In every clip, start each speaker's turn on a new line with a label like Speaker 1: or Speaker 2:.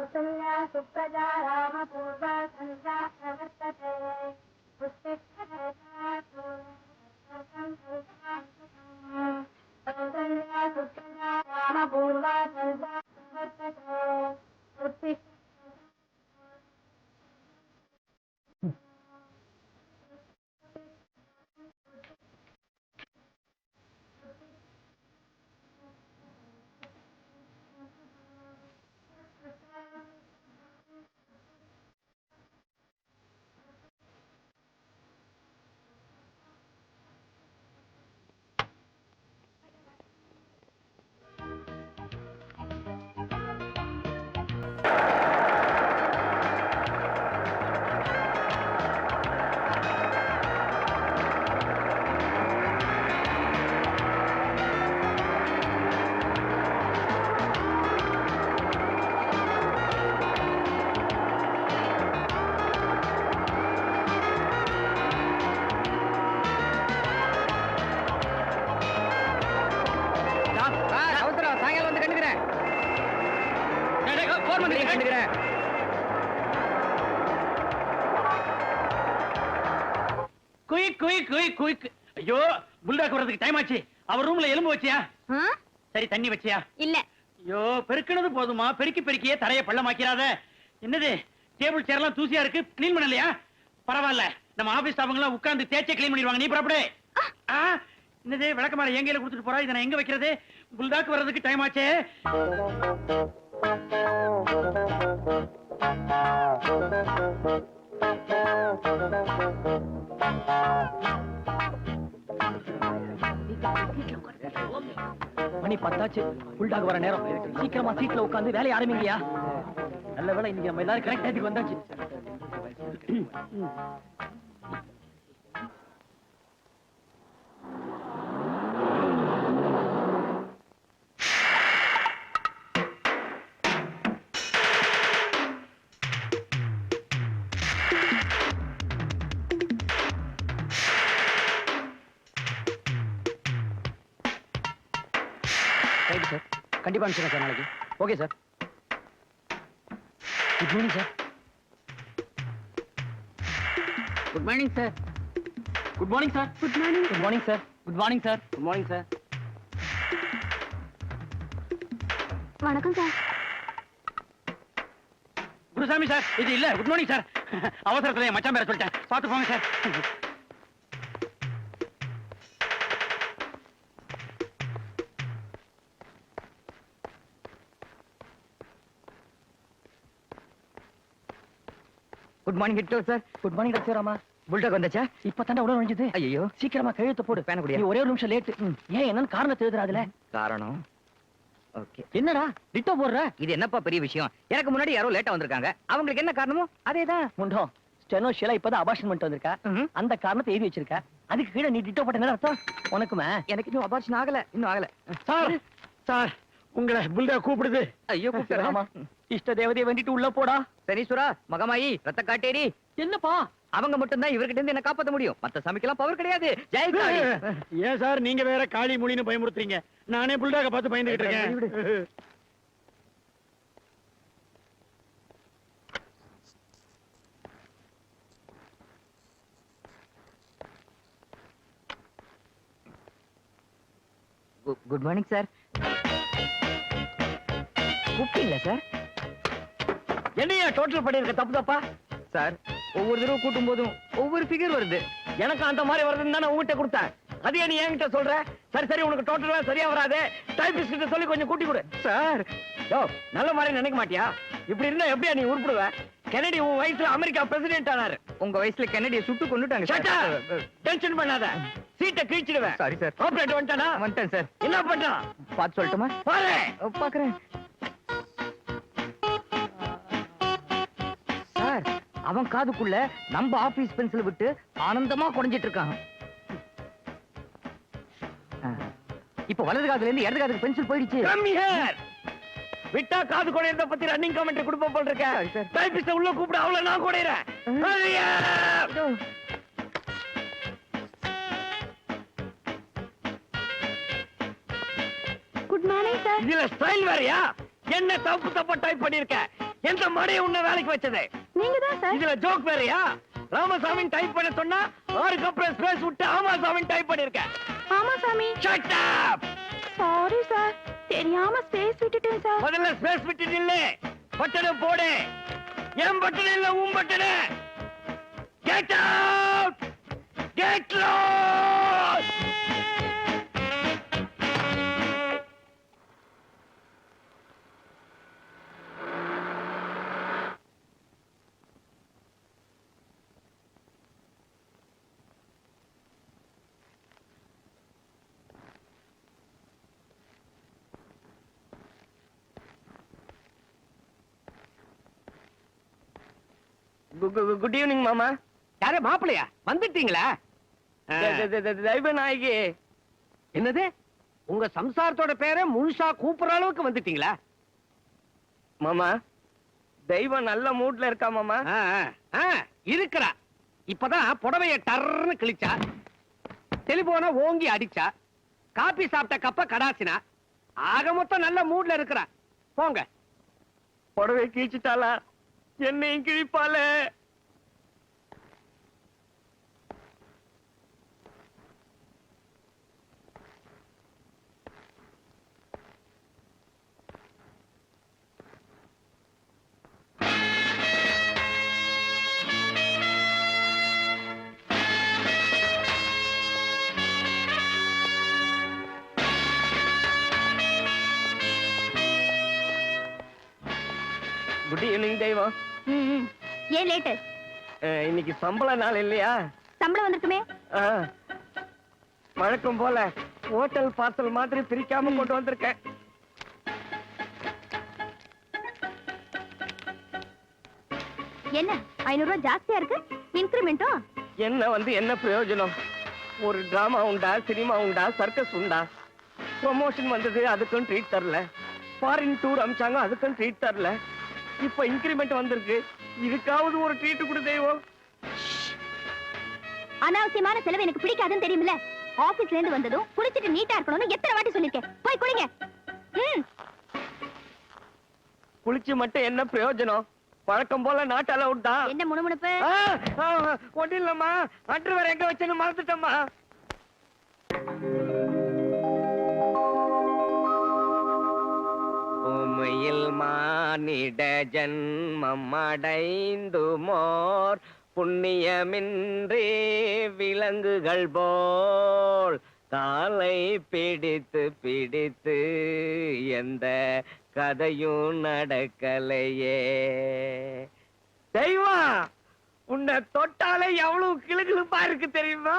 Speaker 1: कौसल्या सुप्रजा रामपूर्वा सन्ध्या प्रवर्तते कौसल्या सुप्रजा रामपूर्वा सन्ध्या प्रवर्तते
Speaker 2: ஐயோ புல்டாக் வரதுக்கு டைம் ஆச்சு. அவர் ரூம்ல எலும்பு வச்சியா? சரி தண்ணி வச்சியா? இல்ல. ஐயோ பெருக்கினது போதுமா? பெருக்கி பெருக்கியே தரைய பள்ளமாக்கிறாத. என்னது டேபிள் சேர் எல்லாம் தூசியா இருக்கு, கிளீன் பண்ணலையா? பரவாயில்ல, நம்ம ஆபீஸ் ஸ்டாஃப்ங்க எல்லாம் உட்கார்ந்து தேய்ச்சே கிளீன் பண்ணிடுவாங்க. நீ புறப்படு. என்னது விளக்கமாற எங்கையில கொடுத்துட்டு போறா? இதை நான் எங்க வைக்கிறது? புல்டாக் வர்றதுக்கு டைம் ஆச்சே.
Speaker 3: மணி 10 புல்டாக் வர நேரம். சீக்கிரமா சீட்ல உட்கார்ந்து வேலையை ஆரம்பிங்கயா. நல்ல வேளை இன்னைக்கு நம்ம எல்லாரும் கரெக்ட் டைத்துக்கு வந்தாச்சு. சார் கண்டிப்பா அனுப்பிச்சிடுறேன் சார் நாளைக்கு. Okay sir. Good morning sir. Good morning sir. Good morning sir. Good morning. Good morning sir. Good morning sir. Good morning sir.
Speaker 1: வணக்கம் சார்.
Speaker 2: குருசாமி சார் இது இல்ல. Good morning sir. அவசரத்துல என் மச்சான் பேர சொல்லிட்டேன், பார்த்து போங்க sir.
Speaker 3: Good morning head sir. Good morning doctor Rama. Bulldog வந்தாச்சா? இப்ப தாண்டா உள்ள நுழைஞ்சது. ஐயோ சீக்கிரமா கையெழுத்து போடு. பேன குடியா. நீ ஒரே ஒரு நிமிஷம் லேட். ஏன் என்னன்னு காரணத்தை எழுதுறாதுல. காரணம் ஓகே. என்னடா டிட்டோ போடுற? இது என்னப்பா பெரிய விஷயம்? எனக்கு முன்னாடி யாரோ லேட்டா வந்திருக்காங்க. அவங்களுக்கு என்ன காரணமோ அதேதான். முண்டோ ஸ்டெனோ ஷீலா இப்பதான் அபார்ஷன் பண்ணிட்டு வந்திருக்கா. அந்த காரணத்தை எழுதி வச்சிருக்கா. அதுக்கு கீழே நீ டிட்டோ போட்ட என்ன அர்த்தம்? உனக்குமே எனக்கு இன்னும் அபார்ஷன் ஆகல. இன்னும் ஆகல
Speaker 2: சார். சார் உங்களை புல்டாக் கூப்பிடுது.
Speaker 3: ஐயோ கூப்பிடுறாமா. இஷ்ட தேவதையை வேண்டிட்டு உள்ள போடா. சனீஸ்வரா மகமாயி ரத்த காட்டேரி. என்னப்பா அவங்க மட்டும் தான் இவர்கிட்ட இருந்து என்ன காப்பாத்த முடியும். மத்த சாமிக்கெல்லாம் பவர் கிடையாது. ஜெய் காளி.
Speaker 2: ஏன் சார் நீங்க வேற காளி மூலின்னு பயமுறுத்துறீங்க? நானே புல்டாக பார்த்து பயந்துகிட்டு இருக்கேன்.
Speaker 3: Good morning sir. கூப்பிட்டீங்களா சார்?
Speaker 2: என்னையா டோட்டல் பண்ணிருக்க தப்பு தப்பா?
Speaker 3: சார் ஒவ்வொரு தடவை கூட்டும் போதும் ஒவ்வொரு ஃபிகர் வருது.
Speaker 2: எனக்கு அந்த மாதிரி வருதுன்னு தானே உங்ககிட்ட கொடுத்தேன். அதையே நீ என்கிட்ட சொல்ற? சரி சரி உனக்கு டோட்டலா சரியா வராது. டைபிஸ்ட் கிட்ட சொல்லி கொஞ்சம் கூட்டி கொடு.
Speaker 3: சார்
Speaker 2: யோ நல்ல மாதிரி நினைக்க மாட்டியா? இப்படி இருந்தா எப்படியா நீ உருப்பிடுவ? கெனடி உன் வயசுல அமெரிக்கா பிரசிடென்ட் ஆனாரு.
Speaker 3: உங்க வயசுல கெனடியை சுட்டு கொண்டுட்டாங்க.
Speaker 2: டென்ஷன் பண்ணாத, சீட்டை கிழிச்சிடுவேன்.
Speaker 3: Sorry sir.
Speaker 2: ஆபரேட் வந்துட்டானா?
Speaker 3: வந்துட்டேன் சார்.
Speaker 2: என்ன பண்றான்
Speaker 3: பார்த்து சொல்லட்டுமா?
Speaker 2: பாரு
Speaker 3: பாக்குறேன். சார் அவன் காதுக்குள்ள நம்ம ஆபீஸ் பென்சில் விட்டு ஆனந்தமா குறைஞ்சிட்டு இருக்கான். இப்ப வலது காதுல இருந்து இடது காதுக்கு பென்சில் போயிடுச்சு.
Speaker 2: விட்டா காது குடையறத பத்தி ரன்னிங் கமெண்ட் கொடுப்ப போல் இருக்க. டைபிஸ்ட உள்ள கூப்பிட அவள நான் குடையறேன்.
Speaker 1: Good morning sir.
Speaker 2: இதுல ஸ்டைல் வேறயா? என்ன தப்பு தப்பா டைப் பண்ணிருக்க?
Speaker 3: எந்த மடைய உன்ன வேலைக்கு வச்சது?
Speaker 1: நீங்க தான் சார்.
Speaker 3: இதுல ஜோக் வேறயா? ராமசாமி டைப் பண்ண சொன்னா ஆறுக்கு அப்புறம் ஸ்பேஸ் விட்டு ஆமாசாமி டைப் பண்ணிருக்க.
Speaker 1: ஆமா சாமி.
Speaker 3: Shut up.
Speaker 1: சாரி சார், தெரியாம ஸ்பேஸ் விட்டுட்டேன் சார்.
Speaker 3: முதல்ல ஸ்பேஸ் விட்டு நில்லு. பட்டனை போடு. என் பட்டனை இல்ல உன் பட்டனை. Get out. Get lost. Good evening மாமா.
Speaker 4: யாரே மாப்பிளையா வந்துட்டீங்களா?
Speaker 3: தெய்வநாயகி.
Speaker 4: என்னது உங்க சம்சாரத்தோட பேரை முழுசா கூப்பிடுற அளவுக்கு வந்துட்டீங்களா?
Speaker 3: மாமா தெய்வம் நல்ல மூட்ல இருக்கா மாமா.
Speaker 4: இருக்கிறா. இப்பதான் புடவைய டர்னு கிழிச்சா, டெலிபோன ஓங்கி அடிச்சா, காபி சாப்பிட்ட கப்ப கடாசினா, ஆக மொத்தம் நல்ல மூட்ல இருக்கிறா. போங்க.
Speaker 3: புடவை கீழ்ச்சிட்டாளா? என்னையும் கிழிப்பாளே. குட் ஈவினிங் தெய்வம்.
Speaker 1: ஏன் லேட்டு?
Speaker 3: இன்னைக்கு சம்பள நாள் இல்லையா?
Speaker 1: சம்பளம் வந்திருக்குமே.
Speaker 3: வழக்கம் போல ஹோட்டல் பார்சல் மாதிரி பிரிக்காம கொண்டு வந்திருக்கேன்.
Speaker 1: என்ன 500 ரூபாய் ஜாஸ்தியா இருக்கு? இன்கிரிமெண்ட்டும்
Speaker 3: என்ன வந்து என்ன பிரயோஜனம்? ஒரு டிராமா உண்டா, சினிமா உண்டா, சர்க்கஸ் உண்டா? ப்ரொமோஷன் வந்தது, அதுக்கும் ட்ரீட் தரல. ஃபாரின் டூர் அமிச்சாங்க, அதுக்கும் ட்ரீட் தரல. இப்ப இன்கிரிமெண்ட் வந்திருக்கு, இதுக்காவது ஒரு ட்ரீட் கொடு தெய்வம்.
Speaker 1: அனாவசியமான செலவு எனக்கு பிடிக்காதுன்னு தெரியுமில்ல. ஆபீஸ்ல இருந்து வந்ததும் குளிச்சிட்டு நீட்டா இருக்கணும்னு எத்தனை வாட்டி சொல்லிருக்கேன். போய் குளிங்க.
Speaker 3: குளிச்சு மட்டும் என்ன பிரயோஜனம்? வழக்கம் போல நாட்டால உண்டா?
Speaker 1: என்ன முணுமுணுப்பு?
Speaker 3: ஒன்னும் இல்லம்மா, அன்று வேற எங்க வச்சேன்னு மறந்துட்டம்மா. உமையில் மானிட ஜன்மம் அடைந்து மோர் புண்ணியமின்றி விலங்குகள் போல் காலை பிடித்து பிடித்து எந்த கதையும் நடக்கலையே. தெய்வம், உன்னை தொட்டாலே எவ்வளவு கிளுகிளுப்பா இருக்கு தெரியுமா?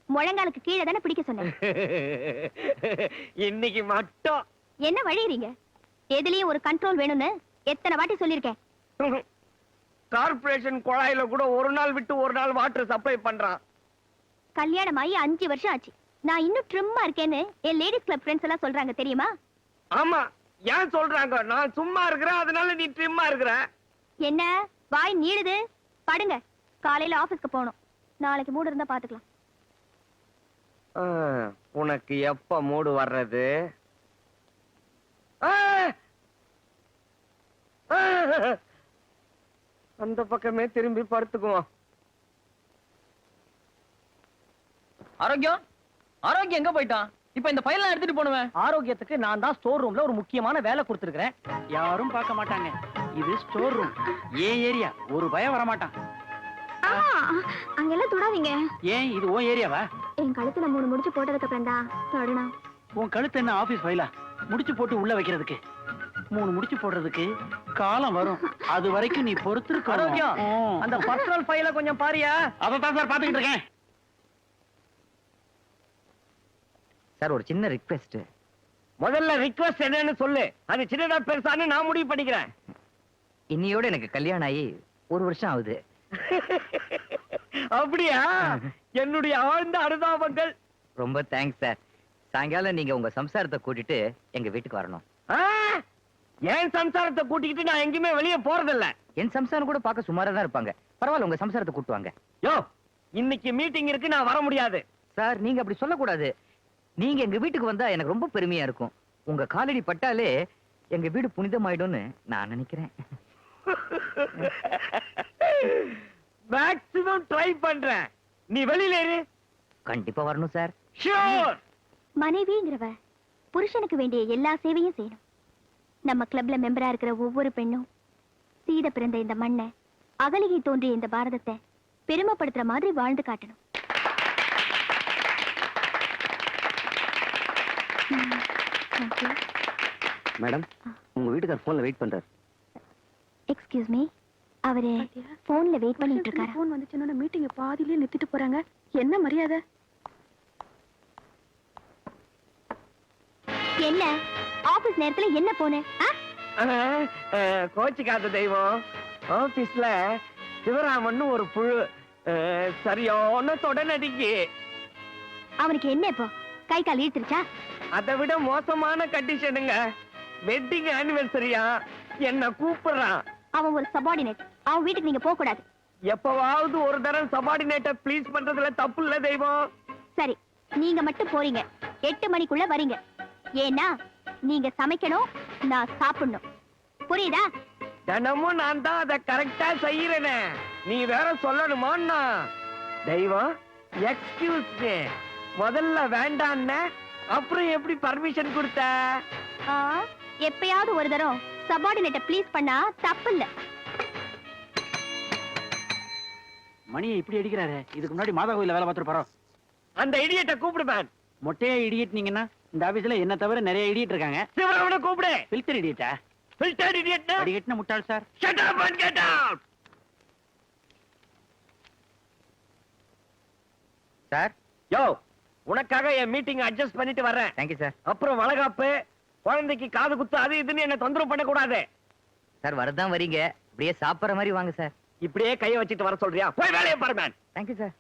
Speaker 1: முழங்காலுக்கு கீழே தானே பிடிக்க சொன்னேன்.
Speaker 3: இன்னைக்கு மட்டும்
Speaker 1: என்ன வழியறீங்க? எதுலயும் ஒரு கண்ட்ரோல் வேணும்னு எத்தனை வாட்டி சொல்லிருக்கேன்.
Speaker 3: கார்ப்பரேஷன் குழாயில கூட ஒரு நாள் விட்டு ஒரு நாள் வாட்டர் சப்ளை பண்றான்.
Speaker 1: கல்யாணம் ஆகி 5 வருஷம் ஆச்சு. நான் இன்னும் ட்ரிம்மா இருக்கேன்னு என் லேடிஸ் கிளப் ஃப்ரெண்ட்ஸ் எல்லாம் சொல்றாங்க தெரியுமா?
Speaker 3: ஆமா, ஏன் சொல்றாங்க? நான் சும்மா இருக்கிறேன், அதனால நீ ட்ரிம்மா இருக்கிற.
Speaker 1: என்ன வாய் நீளுது? படுங்க, காலையில ஆபீஸ்க்கு போகணும். நாளைக்கு மூடு இருந்தா பாத்துக்கலாம்.
Speaker 3: உனக்கு எப்ப மூடு வர்றது? அந்த பக்கமே திரும்பி படுத்துக்குவோம்.
Speaker 5: ஆரோக்கியம் ஆரோக்கியம் எங்க போயிட்டான்? இப்ப இந்த ஃபைல் எடுத்துட்டு போனுவேன்.
Speaker 2: ஆரோக்கியத்துக்கு நான் தான் ஸ்டோர் ரூம்ல ஒரு முக்கியமான வேலை கொடுத்திருக்கிறேன். யாரும் பார்க்க மாட்டாங்க. இது ஸ்டோர் ரூம், ஏன் ஏரியா. ஒரு பயம் வர மாட்டான்.
Speaker 1: அங்கெல்லாம் தொடாதீங்க.
Speaker 2: ஏன் இது உன் ஏரியாவா?
Speaker 1: என் கழுத்துல 3 முடிச்சு போட்டதுக்கு அப்புறம் தான் தொடணும்.
Speaker 2: உன் கழுத்து என்ன ஆபீஸ் ஃபைலா? முடிச்சு போட்டு உள்ள வைக்கிறதுக்கு 3 முடிச்சு போடுறதுக்கு காலம் வரும். அது வரைக்கும் நீ பொறுத்திருக்க.
Speaker 5: ஆரோக்கியம், அந்த பர்சனல் ஃபைல கொஞ்சம் பாரியா?
Speaker 2: அதான் சார் பாத்துக்கிட்டு இருக்கேன்.
Speaker 3: சார், ஒரு சின்ன ரிக்வெஸ்ட். முதல்ல ரிக்வெஸ்ட் என்னன்னு சொல்லு. அது சின்னதா பெருசான்னு நான் முடிவு பண்ணிக்கிறேன். இன்னையோட எனக்கு கல்யாணம் ஆகி 1 வருஷம் ஆகுது. அப்படியா? என்னுடைய ஆழ்ந்த அனுதாபங்கள். ரொம்ப தேங்க்ஸ் சார். சாயங்காலம் நீங்க உங்க சம்சாரத்தை கூட்டிட்டு எங்க வீட்டுக்கு வரணும். என் சம்சாரத்தை கூட்டிக்கிட்டு நான் எங்கேயுமே வெளியே போறதில்ல. என் சம்சாரம் கூட பார்க்க சுமாரா தான் இருப்பாங்க. பரவாயில்ல, உங்க சம்சாரத்தை கூட்டு வாங்க. யோ, இன்னைக்கு மீட்டிங் இருக்கு, நான் வர முடியாது. சார், நீங்க அப்படி சொல்லக்கூடாது. நீங்க எங்க வீட்டுக்கு வந்தா எனக்கு ரொம்ப பெருமையா இருக்கும். உங்க காலடி பட்டாலே எங்க வீடு புனிதமாயிடும்னு நான் நினைக்கிறேன்.
Speaker 4: மேக்ஸிமம் ட்ரை பண்றேன். நீ வெளியில இரு.
Speaker 3: கண்டிப்பா வரணும் சார்.
Speaker 4: ஷூர்.
Speaker 1: மனைவிங்கிறவ புருஷனுக்கு வேண்டிய எல்லா சேவையும் செய்யணும். நம்ம கிளப்ல மெம்பரா இருக்கிற ஒவ்வொரு பெண்ணும் சீத பிறந்த இந்த மண்ணை, அகலிகை தோன்றிய இந்த பாரதத்தை பெருமைப்படுத்துற மாதிரி வாழ்ந்து காட்டணும்.
Speaker 3: மேடம், உங்க வீட்டுக்கார் போன்ல வெயிட் பண்றாரு.
Speaker 1: எக்ஸ்கியூஸ் மீ, அவரு போன்ல வெயிட் பண்ணிட்டு இருக்காரு.
Speaker 6: போன் வந்துச்சுன்னா மீட்டிங் பாதியிலே நிறுத்திட்டு போறாங்க. என்ன மரியாதை?
Speaker 1: என்ன ஆபீஸ் நேரத்துல என்ன போன?
Speaker 4: கோச்சிக்காத தெய்வம். ஆபீஸ்ல சிவராமன் ஒரு புழு சரியான தொடநடிக்கு.
Speaker 1: அவனுக்கு என்ன இப்போ கை கால் இழுத்துருச்சா?
Speaker 4: அதை விட மோசமான கண்டிஷனுங்க. வெட்டிங் ஆனிவர்சரியா என்ன கூப்பிடுறான்.
Speaker 1: அவன் ஒரு சபார்டினேட். அவன் வீட்டுக்கு நீங்க போக கூடாது.
Speaker 4: எப்பவாவது ஒரு தரம் சபார்டினேட்ட ப்ளீஸ் பண்றதுல தப்பு இல்ல தெய்வம்.
Speaker 1: சரி, நீங்க மட்டும் போறீங்க. 8 மணிக்குள்ள வரீங்க. ஏன்னா நீங்க சமைக்கணும், நான் சாப்பிடணும். புரியுதா?
Speaker 4: தினமும் நான் தான் அதை கரெக்டா செய்யறேனே, நீ வேற சொல்லணுமான்னா? தெய்வம் எக்ஸ்கியூஸ் மீ, முதல்ல வேண்டான்னு அப்புறம் எப்படி பர்மிஷன் கொடுத்த?
Speaker 1: எப்பயாவது ஒரு தரம் சபார்டினேட்ட ப்ளீஸ் பண்ணா தப்பு இல்ல.
Speaker 2: மணியை இப்படி அடிக்கிறாரு. இதுக்கு முன்னாடி மாதா கோயில வேலை பார்த்துட்டு போறோம்.
Speaker 4: அந்த இடியட்ட கூப்பிடு மேன்.
Speaker 2: மொட்டையா இடியட் நீங்கன்னா இந்த ஆபீஸ்ல என்ன தவிர நிறைய இடியட் இருக்காங்க.
Speaker 4: சிவராமனை கூப்பிடு.
Speaker 2: ஃபில்டர் இடியட்டா?
Speaker 4: ஃபில்டர் இடியட்னா
Speaker 2: இடியட்னா முட்டாள் sir.
Speaker 4: Shut up and get out.
Speaker 3: Sir,
Speaker 4: யோ, உனக்காக என் மீட்டிங் அட்ஜஸ்ட் பண்ணிட்டு வர்றேன்.
Speaker 3: Thank you sir.
Speaker 4: அப்புறம் வளகாப்பு, குழந்தைக்கு காது குத்து, அது இதுன்னு என்ன தொந்தரவு பண்ண கூடாது.
Speaker 3: சார், வரதான் வரீங்க, அப்படியே சாப்பிடுற மாதிரி வாங்க சார்.
Speaker 4: இப்படியே கைய வச்சிட்டு வர சொல்றியா? போய் வேலையை பாரு மேன்.
Speaker 3: Thank you sir.